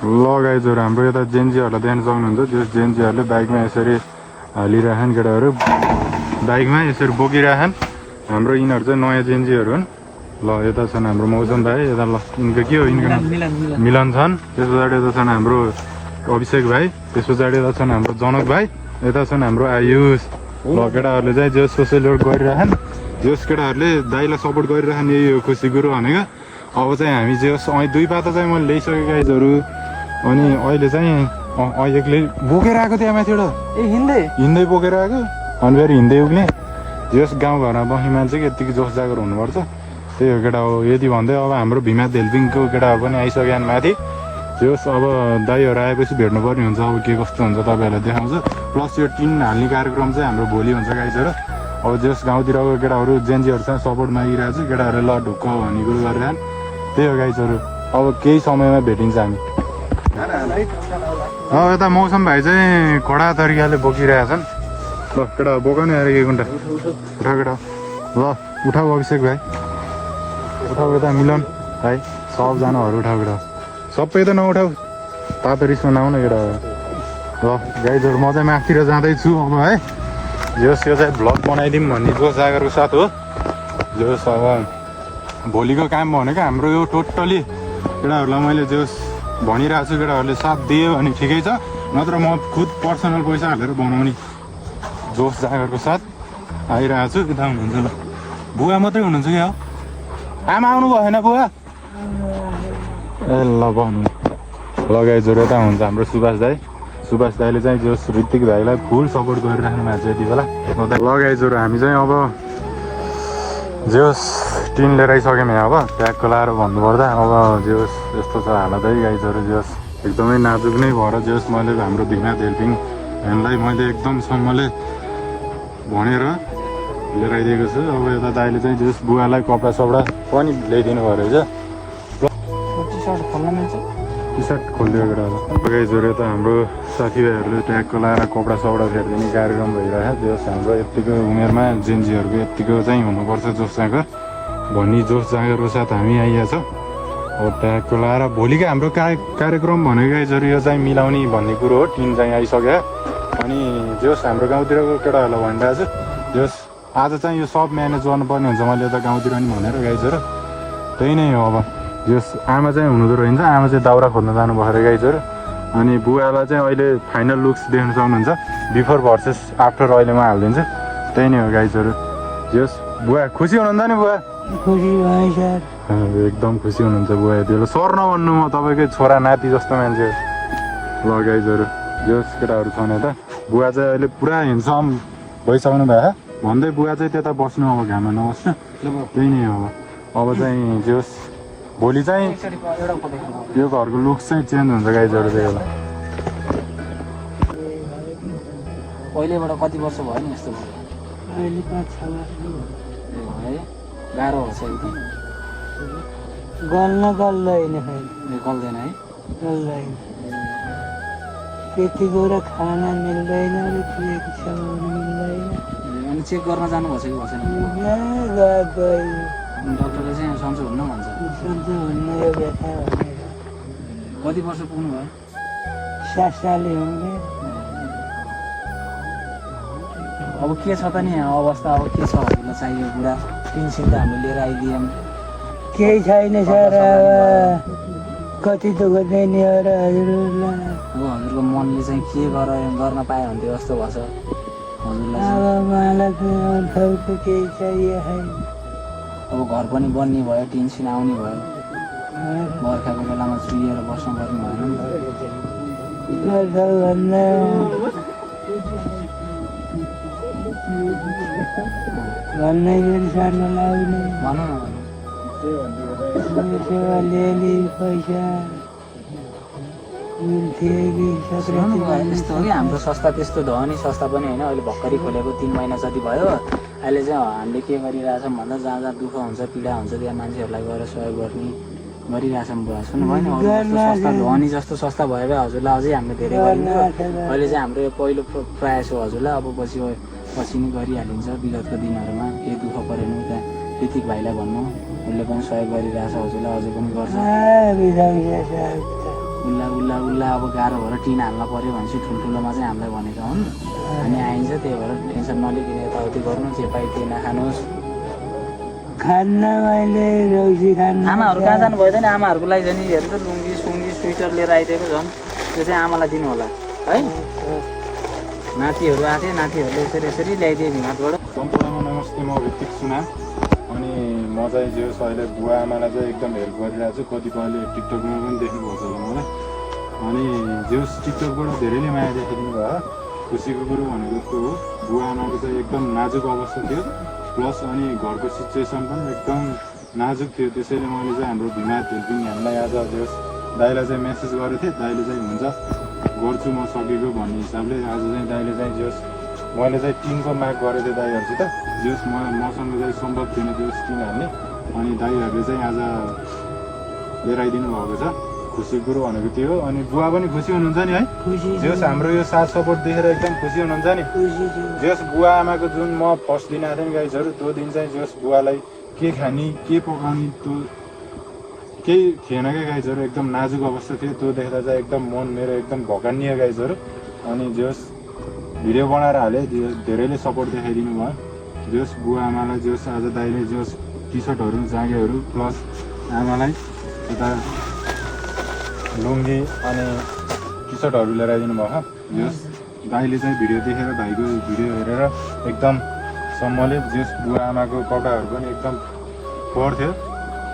गाइजहरु हाम्रो यता जेन्जीहरुलाई देख्न सक्नुहुन्छ त्यो जेन्जीहरुले बाइकमा यसरी लिइराछन् केटाहरु बाइकमा यसरी बोकिराछन् हाम्रो यिनीहरु चाहिँ नयाँ जेन्जीहरु हुन् ल यता छन् हाम्रो मौसम भाइ यता ल इनको के हो इनको मिलन छन् त्यस पछाडि यता छन् हाम्रो अभिषेक भाइ त्यस पछाडि यता छन् हाम्रो जनक भाइ यता छन् हाम्रो आयुष ल केटाहरुले चाहिँ जो सोसियल वर्क गरिराछन् जस केटाहरुले दाइलाई सपोर्ट गरिराछन् यही हो खुसी कुरो भनेको अब चाहिँ हामी जे होस् दुई पाता चाहिँ मैले ल्याइसकेँ गाइजहरु अनि अहिले चाहिँ एक्लै बोकेर आएको त्यहाँ माथिबाट ए हिँड्दै बोकेर आएको अनि फेरि हिँड्दै उक्ने जस गाउँघरमा बस्ने मान्छेको यतिकै जोस जागर हुनुपर्छ त्यही हो केटा हो यति भन्दै अब हाम्रो भिमा हेल्पिङको केटाहरू पनि आइसक्यो माथि जस अब दाइहरू आएपछि भेट्नुपर्ने हुन्छ अब के कस्तो हुन्छ तपाईँहरूलाई देखाउँछु प्लस यो टिन हाल्ने कार्यक्रम चाहिँ हाम्रो भोलि हुन्छ गाइजहरु अब जस गाउँतिरको केटाहरू जेन्जीहरूसँग सपोर्ट मागिरहेको छ केटाहरूले ल ढुक्क भन्ने कुरो गरिरहन् त्यही हो गाइजहरु अब केही समयमा भेटिन्छ हामी यता मौसम भाइ चाहिँ कडा तरिकाले बोकिरहेछन् ल केटा बोकाउनु आएर एक घन्टा उठा केटा ल उठाऊ अभिषेक भाइ उठाऊ यता मिलन भाइ सबजनाहरू उठाऊ केटा सबै त नउठाऊ तातो रिसमा नआउन केटा ल गाइजहरु म चाहिँ माथितिर जाँदैछु अब है जोस् यो चाहिँ भ्लग बनाइदिउँ भन्ने जोस जागरको साथ हो जोस् अब भोलिको काम भनेको हाम्रो यो टोटली केटाहरूलाई मैले जोस भनिरहेको छु केटाहरूले साथ दियो भने ठिकै छ नत्र म खुद पर्सनल पैसा हालेर बनाउने जोस जागरको साथ आइरहेको छु कता हुनुहुन्छ ल बुवा मात्रै हुनुहुन्छ क्या हो आमा आउनु भएन बुवा ए ल भन्नु लगाइजोर यता हुन्छ हाम्रो सुभाष दाइले चाहिँ जोस ऋतिक भाइलाई फुल सपोर्ट गरिराख्नु भएको छ यति बेला लगाइजोर हामी चाहिँ अब जोस टिन लिएर आइसक्यौँ यहाँ अब ट्यागको लाएर भन्नुपर्दा अब जोस यस्तो छ हालत है गाइजहरू जोस एकदमै नाजुक नै भएर जोस मैले हाम्रो भिमा हेल्पिङ ह्यान्डलाई मैले एकदमसम्मले भनेर लिएर आइदिएको छु अब यता दाइले चाहिँ जोस बुवालाई कपडा सपडा पनि ल्याइदिनु भयो रहेछ टी सर्ट खोलिदियो केटा गाइजहरू यता हाम्रो साथीभाइहरूले ट्यागको लाएर कपडा सपडा फेरिदिने कार्यक्रम भइरहेको जोस हाम्रो यत्तिको उमेरमा जेन्जीहरूको यत्तिको चाहिँ हुनुपर्छ जोस जाँगर भन्ने जोस जाँगरको साथ हामी आइया छ अब ट्यागको लाएर भोलिको हाम्रो कार्यक्रम भनेको गाइजहरू यो चाहिँ मिलाउने भन्ने कुरो हो टिन चाहिँ आइसक्यो अनि जोस हाम्रो गाउँतिरको केटाहरूलाई भनिरहेको छु जोस आज चाहिँ यो सब म्यानेज गर्नुपर्ने हुन्छ मैले यता गाउँतिर नि भनेर गाइजहरू त्यही नै हो अब जोस आमा चाहिँ हुनुहुँदो रहेछ आमा चाहिँ दाउरा खोज्न जानु भएर गाइजहरू अनि बुवालाई चाहिँ अहिले फाइनल लुक्स देख्न सक्नुहुन्छ बिफोर भर्सेस आफ्टर अहिले म हालिदिन्छु त्यही नै हो गाइजहरू जोस बुवा खुसी हुनुहुन्छ नि बुवा एकदम खुसी हुनुहुन्छ बुवा यति बेला सर नभन्नु म तपाईँकै छोरा नाति जस्तो मान्छे ल गाइजहरू जोस केटाहरू छन् यता बुवा चाहिँ अहिले पुरा हिँड्सम भइसक्नु भयो भन्दै बुवा चाहिँ त्यता बस्नु अब घाममा नबस्नु त्यही नै हो अब चाहिँ जोस भोलि चाहिँ यो घरको लुक्स चाहिँ चेन्ज हुन्छ गाइजहरू त्यही बेला पहिलेबाट कति वर्ष भयो नि यस्तो अहिले 5-6 वर्ष है गाह्रो हुन्छ गल्दैन गल्दैन है गल्दैन त्यति गएर खाना मिल्दैन मिल्दैन अनि चेक गर्न जानुभएको छ कि भएन डक्टरले चाहिँ सन्चो हुन्न भन्छ कति वर्ष पुग्नु भयो 7 साल हुने अब के छ त नि अवस्था अब के छ हामीलाई चाहियो बुढा टेन्सन त हामी लिएर आइदियौँ केही छैन सर अब कति दुःख दिने हो र हजुरलाई अब हजुरको मनले चाहिँ के गर्न पायो भने त्यो जस्तो भएछ हजुरलाई अब मलाई त केही चाहियो छैन अब घर पनि बन्ने भयो टेन्सन आउने भयो बर्खाको बेलामा चुहिएर बस्नुपर्ने भएन भन्नै गरी सार्न लाउने भनौँ न अलिअलि पैसा यस्तो हो कि हाम्रो संस्था त्यस्तो धनी संस्था पनि होइन अहिले भर्खरै खोलेको 3 महिना जति भयो अहिले चाहिँ हामीले के गरिरहेछौँ भन्दा जहाँ जहाँ दुःख हुन्छ पीडा हुन्छ त्यहाँ मान्छेहरूलाई गएर सहयोग गर्ने गरिरहेछौँ सुन्नुभयो नि संस्था धनी जस्तो संस्था भयो भए हजुरलाई अझै हामीले धेरै गरिन्छ अहिले चाहिँ हाम्रो यो पहिलो प्रयास हो हजुरलाई अब पछि नै गरिहालिन्छ विगतको दिनहरूमा केही दुःख परेन त्यहाँ ऋतिक भाइलाई भन्नु उसले पनि सहयोग गरिरहेछ हजुरलाई अझै पनि गर्छ उल्ला अब गाह्रो भएर टिन हाल्न पऱ्यो भनेपछि ठुल्ठुलोमा चाहिँ हामीलाई भनेका हुन् अनि आइन्छ। त्यही भएर टेन्सन नलिकन यताउति गर्नु, जे पाइ त्यही नखानुहोस्। खान्न मैले रौसी खान्न। आमाहरू कहाँ जानु भयो नि? आमाहरूको लागि झन् हेर्नु त लुङ्गी सुङ्गी स्वेटर लिएर आइदिएको झन्, त्यो चाहिँ आमालाई दिनु होला है। नातिहरू आएको थियो, नातिहरूले यसरी ल्याइदिए भिमातबाट। सम्पूर्णमा नमस्ते, म ऋतिक सुना। अनि म चाहिँ जे होस् अहिले बुवा आमालाई चाहिँ एकदम हेल्प गरिरहेको छु। कतिपयले टिकटकमा पनि देख्नुभएको छ होला मलाई। अनि जे होस् टिकटकबाट धेरैले माया देखाइदिनु भयो। खुसीको कुरो भनेको त्यो हो। बुवा आमाको चाहिँ एकदम नाजुक अवस्था थियो, प्लस अनि घरको सिचुएसन पनि एकदम नाजुक थियो। त्यसैले मैले चाहिँ हाम्रो भिमात हेल्पिङ ह्यान्डलाई आज जे होस् दाइलाई चाहिँ मेसेज गरेको थिएँ। दाइले चाहिँ हुन्छ गर्छु म सकेको भन्ने हिसाबले आज चाहिँ दाइले चाहिँ जे होस् मैले चाहिँ टिनको माग गरेको थिएँ दाइहरूसित। जे होस् मसँग चाहिँ सम्भव थिएन जे होस् टिन हाल्ने, अनि दाइहरूले चाहिँ आज लिएर आइदिनु भएको छ। खुसीको कुरो भनेको त्यो हो। अनि बुवा पनि खुसी हुनुहुन्छ नि है? जे होस् हाम्रो यो साथ सपोर्ट देखेर एकदम खुसी हुनुहुन्छ नि? जे होस् बुवा आमाको जुन म फर्स्ट दिन आएको थिएँ नि गाइजहरू, त्यो दिन चाहिँ जे होस् बुवालाई के खाने के पकाउने त्यो केही थिएन क्या गाइजहरू। एकदम नाजुक अवस्था थियो। त्यो देख्दा चाहिँ एकदम मन मेरो एकदम भकानियो गाइजहरू। अनि जे होस् भिडियो बनाएर हालेँ, धेरैले सपोर्ट देखाइदिनु भयो। जे होस् बुवा आमालाई जे होस् आज दाइले जे होस् टी सर्टहरू जाँगेहरू प्लस आमालाई यता लुङ्गी अनि टी सर्टहरू लिएर आइदिनु भयो। जे होस् दाइले चाहिँ भिडियो देखेर भाइको भिडियो हेरेर एकदम सम्मले जे होस् बुवा आमाको कपडाहरू पनि एकदम फोहोर थियो।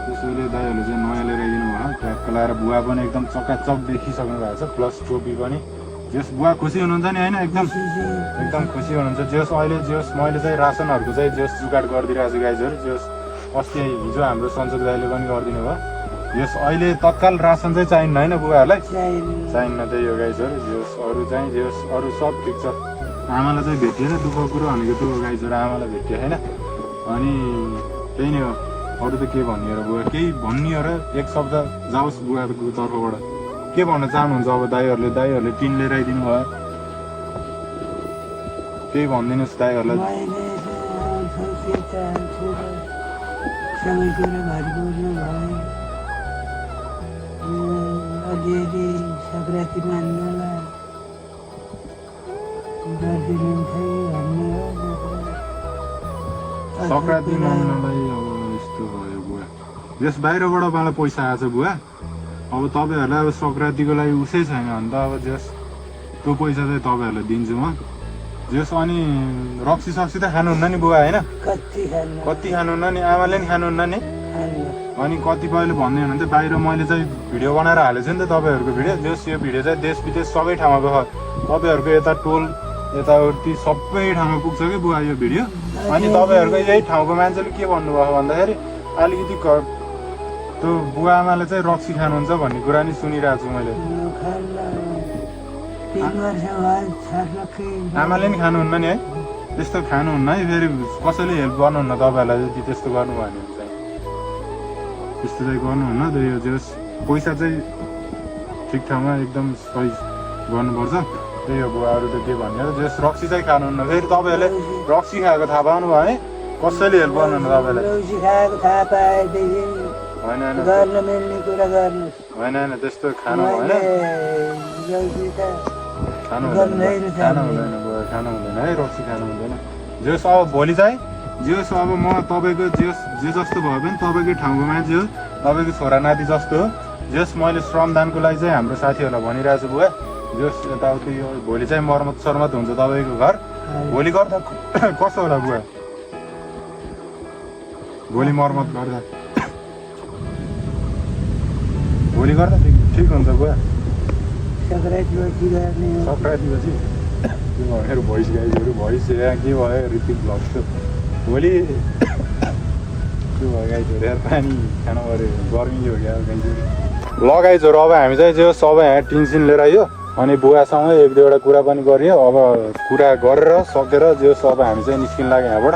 त्यसैले दाइहरूले चाहिँ नयाँ लिएर आइदिनु भयो। ट्याक्क लगाएर बुवा पनि एकदम चकाचक देखिसक्नु भएको छ, प्लस टोपी पनि। जे होस् बुवा खुसी हुनुहुन्छ नि होइन? एकदम खुसी हुनुहुन्छ। जे होस् अहिले जे होस् मैले चाहिँ रासनहरूको चाहिँ जे होस् जुगाड गरिदिइरहेको छु गाइजहरू। जे होस् अस्ति हिजो हाम्रो सन्चोक दाइले पनि गरिदिनु भयो। जे होस् अहिले तत्काल रासन चाहिँ चाहिन्न होइन बुवाहरूलाई? चाहिन्न, त्यही हो गाइजहरू। जे होस् अरू चाहिँ जे होस् अरू सब ठिक छ। आमालाई चाहिँ भेटिएन, दुःखको कुरो भनेको त्यो हो गाइजहरू, आमालाई भेटियो होइन? अनि त्यही नै हो, अरू त के भन्ने हो बुवा? केही भन्ने हो र एक शब्द जाओस् बुवाको तर्फबाट के भन्न चाहनुहुन्छ? अब दाइहरूले टिन लिएर आइदिनु भयो, केही भनिदिनुहोस् दाइहरूलाई। अलिअलि सङ्क्रान्ति मान्नलाई गरिदिनुहुन्छ भन्ने हो। सङ्क्रान्ति मान्नलाई अब यस्तो भयो बुवा। यस बाहिरबाट मलाई पैसा आएको छ बुवा। अब तपाईँहरूलाई अब सङ्क्रान्तिको लागि उसै छैन भने त अब जस त्यो पैसा चाहिँ तपाईँहरूलाई दिन्छु म। जस अनि रक्सी सक्सी त खानुहुन्न नि बुवा होइन? कति खानुहुन्न नि? आमाले नि खानुहुन्न नि? अनि कतिपयले भन्ने हुनुहुन्छ बाहिर मैले चाहिँ भिडियो बनाएर हालेको छु नि त तपाईँहरूको भिडियो। जस यो भिडियो चाहिँ देश विदेश सबै ठाउँमा गयो, तपाईँहरूको यता टोल यताउति सबै ठाउँमा पुग्छ कि बुवा यो भिडियो। अनि तपाईँहरूको यही ठाउँको मान्छेले के भन्नुभयो भन्दाखेरि अलिकति त्यो बुवा आमाले चाहिँ रक्सी खानुहुन्छ भन्ने कुरा नि सुनिरहेको छु मैले। आमाले नि खानुहुन्न नि है? त्यस्तो खानुहुन्न है? फेरि कसैले हेल्प गर्नुहुन्न तपाईँहरूलाई जति त्यस्तो गर्नुभयो भने चाहिँ त्यस्तो चाहिँ गर्नुहुन्न। त्यही हो जस पैसा चाहिँ ठिक ठाउँमा एकदम सही गर्नुपर्छ। त्यही हो बुवा, अरू त के भन्ने हो। जस रक्सी चाहिँ खानुहुन्न, फेरि तपाईँहरूले रक्सी खाएको थाहा पाउनु भयो है? कसैले हेल्प गर्नुहुन्न तपाईँलाई? होइन होइन त्यस्तो खानु भएन, खानु हुँदैन बुवा, खानु हुँदैन है, रक्सी खानु हुँदैन। जस अब भोलि चाहिँ जेस अब म तपाईँको जे जस्तो भयो भने तपाईँकै ठाउँको मान्छे हो, तपाईँको छोरा नाति जस्तो हो। जस मैले श्रमदानको लागि चाहिँ हाम्रो साथीहरूलाई भनिरहेको छु बुवा, जस यताउति भोलि चाहिँ मर्मत सर्मत हुन्छ तपाईँको घर। भोलि गर्दा कसो होला बुवा? भोलि मर्मत गर्दा भोलि गर्दा ठिक हुन्छ बुवा? सङ्क्रान्तिपछि के भयो भोइस गाइजहरू? भोइस यहाँ के भयो? ऋतिक भ्लग्सको भोलि के भयो गाइजहरू? यार पानी खानु पऱ्यो, गर्मी हो क्या गाइजहरू। ल गाइजहरू अब हामी चाहिँ जो सब यहाँ टिनसिन लिएर आयो अनि बुवासँगै एक दुईवटा कुरा पनि गरियो। अब कुरा गरेर सकेर जो अब हामी चाहिँ निस्किन लाग्यो यहाँबाट।